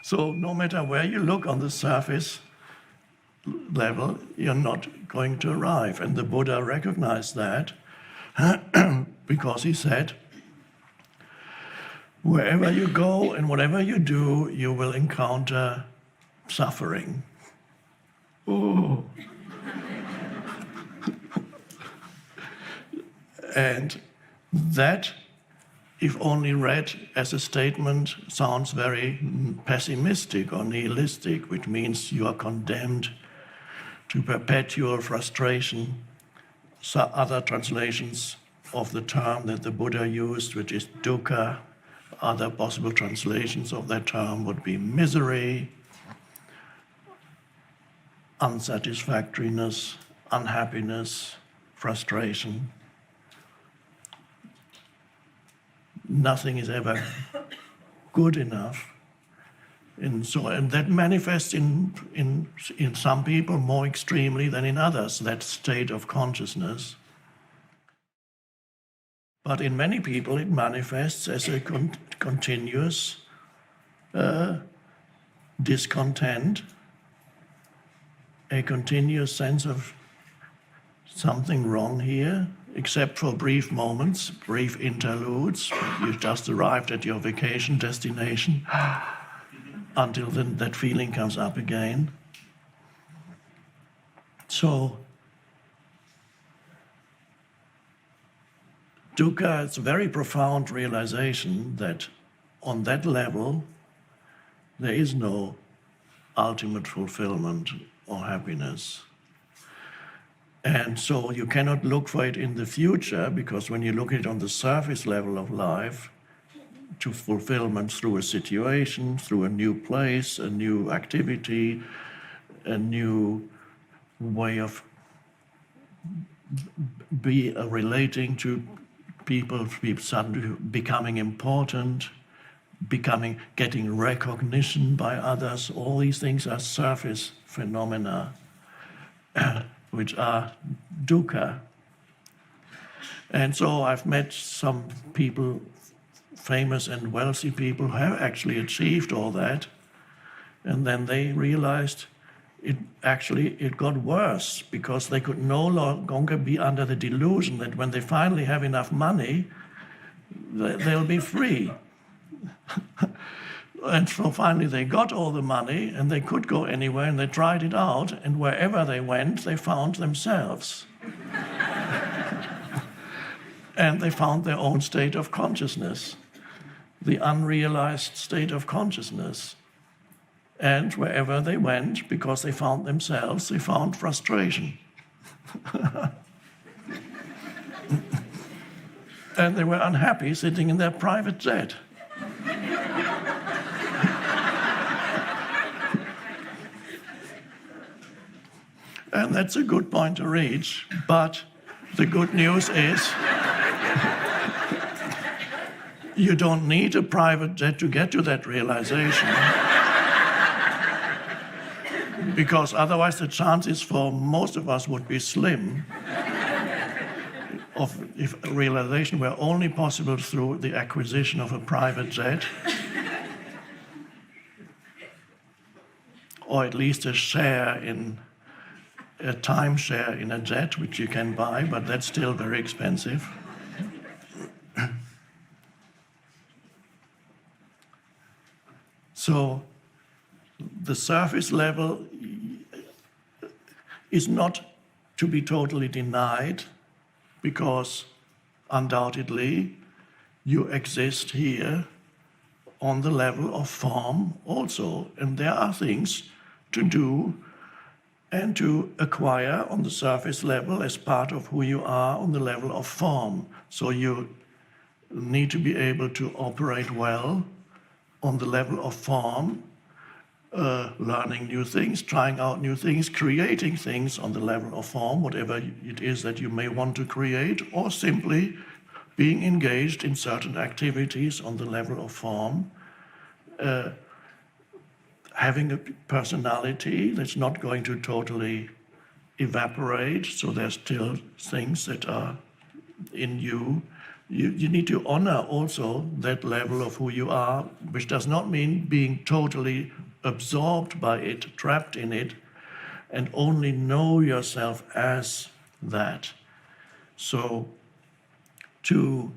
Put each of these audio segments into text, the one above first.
So no matter where you look on the surface level, you're not going to arrive. And the Buddha recognized that because he said, wherever you go and whatever you do, you will encounter suffering. Oh. And that, if only read as a statement, sounds very pessimistic or nihilistic, which means you are condemned to perpetual frustration. So other translations of the term that the Buddha used, which is dukkha, other possible translations of that term would be misery, unsatisfactoriness, unhappiness, frustration. Nothing is ever good enough. And that manifests in some people more extremely than in others, that state of consciousness. But in many people it manifests as a continuous discontent, a continuous sense of something wrong here, except for brief moments, brief interludes. You just arrived at your vacation destination until then that feeling comes up again. So dukkha is a very profound realization that on that level there is no ultimate fulfillment or happiness. And so you cannot look for it in the future, because when you look at it on the surface level of life, to fulfillment through a situation, through a new place, a new activity, a new way of relating to people, suddenly becoming important, getting recognition by others, all these things are surface phenomena, which are dukkha. And so I've met some people, famous and wealthy people, who have actually achieved all that, and then they realized it got worse, because they could no longer be under the delusion that when they finally have enough money, they'll be free. And so finally they got all the money and they could go anywhere, and they tried it out, and wherever they went, they found themselves. And they found their own state of consciousness, the unrealized state of consciousness. And wherever they went, because they found themselves, they found frustration. And they were unhappy sitting in their private jet. And that's a good point to reach, but the good news is you don't need a private jet to get to that realization. Because otherwise the chances for most of us would be slim if realization were only possible through the acquisition of a private jet, or at least a timeshare in a jet, which you can buy, but that's still very expensive. So the surface level is not to be totally denied, because undoubtedly you exist here on the level of form also, and there are things to do and to acquire on the surface level as part of who you are on the level of form. So you need to be able to operate well on the level of form, learning new things, trying out new things, creating things on the level of form, whatever it is that you may want to create, or simply being engaged in certain activities on the level of form, having a personality that's not going to totally evaporate, so there's still things that are in you You need to honor also that level of who you are, which does not mean being totally absorbed by it, trapped in it, and only know yourself as that. So to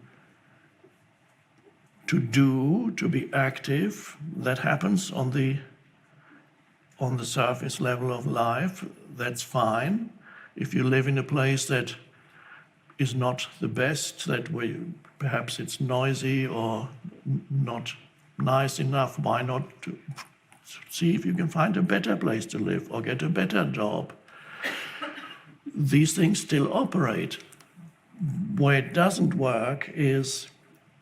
be active, that happens on the surface level of life, that's fine. If you live in a place that is not the best, that way perhaps it's noisy or not nice enough, why not to see if you can find a better place to live or get a better job? These things still operate. Where it doesn't work is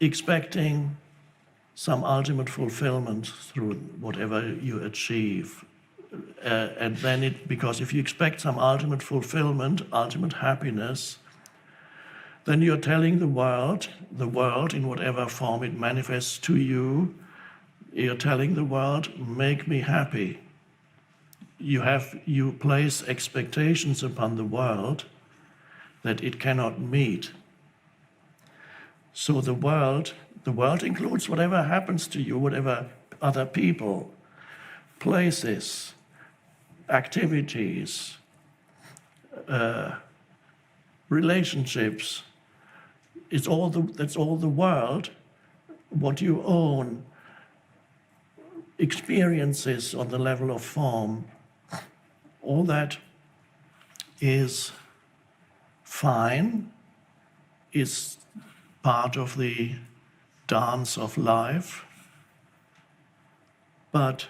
expecting some ultimate fulfillment through whatever you achieve. And then because if you expect some ultimate fulfillment, ultimate happiness, then you're telling the world in whatever form it manifests to you, you're telling the world, make me happy. You place expectations upon the world that it cannot meet. So the world includes whatever happens to you, whatever other people, places, activities, relationships. That's all the world. What you own, experiences on the level of form, all that is fine, is part of the dance of life. But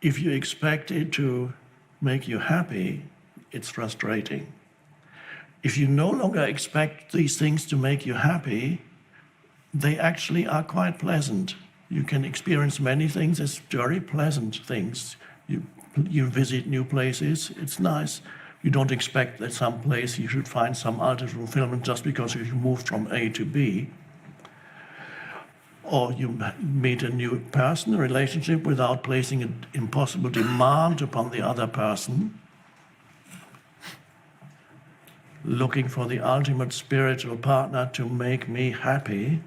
if you expect it to make you happy, it's frustrating. If you no longer expect these things to make you happy, they actually are quite pleasant. You can experience many things as very pleasant things. You visit new places, it's nice. You don't expect that some place you should find some ultimate fulfillment just because you moved from A to B. Or you meet a new person, a relationship, without placing an impossible demand upon the other person. Looking for the ultimate spiritual partner to make me happy.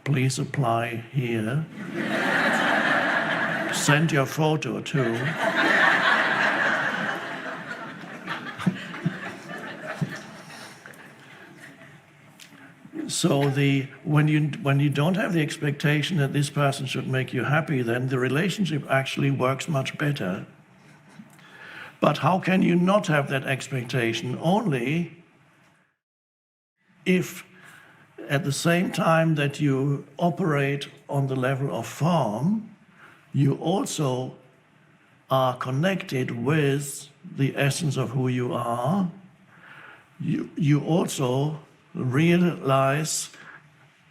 Please apply here. Send your photo too. So when you don't have the expectation that this person should make you happy, then the relationship actually works much better. But how can you not have that expectation? Only if at the same time that you operate on the level of form, you also are connected with the essence of who you are. You also realize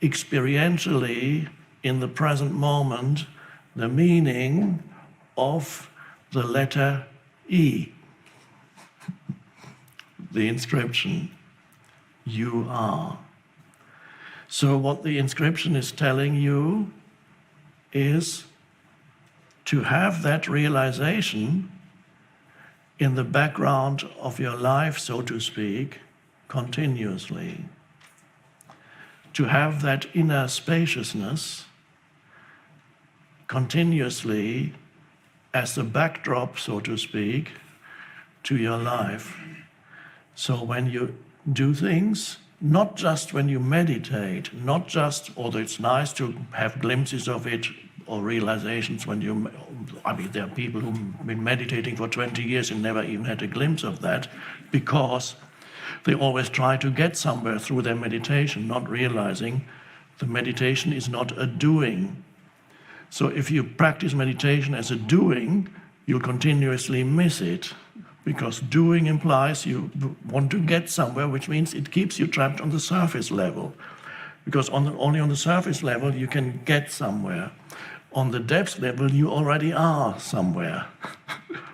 experientially in the present moment the meaning of the letter E, the inscription, you are. So what the inscription is telling you is to have that realization in the background of your life, so to speak, continuously. To have that inner spaciousness continuously as the backdrop, so to speak, to your life. So when you do things, not just when you meditate, not just, although it's nice to have glimpses of it or realizations when there are people who've been meditating for 20 years and never even had a glimpse of that, because they always try to get somewhere through their meditation, not realizing the meditation is not a doing. So if you practice meditation as a doing, you'll continuously miss it, because doing implies you want to get somewhere, which means it keeps you trapped on the surface level. Because only on the surface level you can get somewhere. On the depth level you already are somewhere,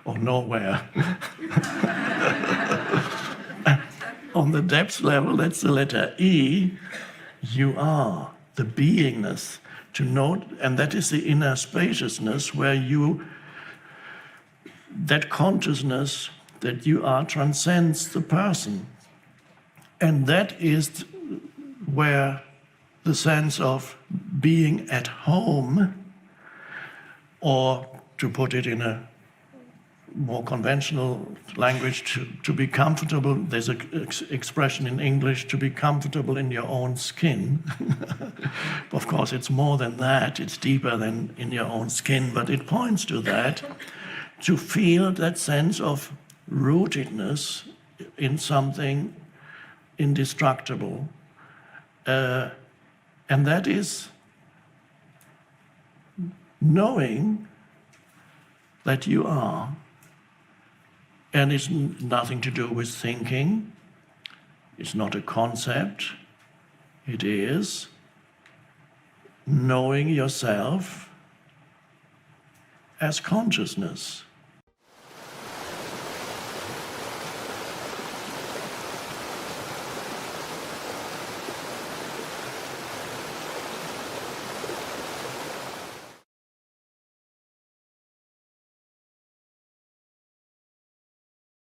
or nowhere. On the depth level, that's the letter E, you are, the beingness. To note, and that is the inner spaciousness where that consciousness that you are transcends the person. And that is where the sense of being at home, or to put it in a more conventional language, to be comfortable, there's an expression in English, to be comfortable in your own skin. Of course, it's more than that, it's deeper than in your own skin, but it points to that, to feel that sense of rootedness in something indestructible. And that is knowing that you are. And it's nothing to do with thinking. It's not a concept. It is knowing yourself as consciousness.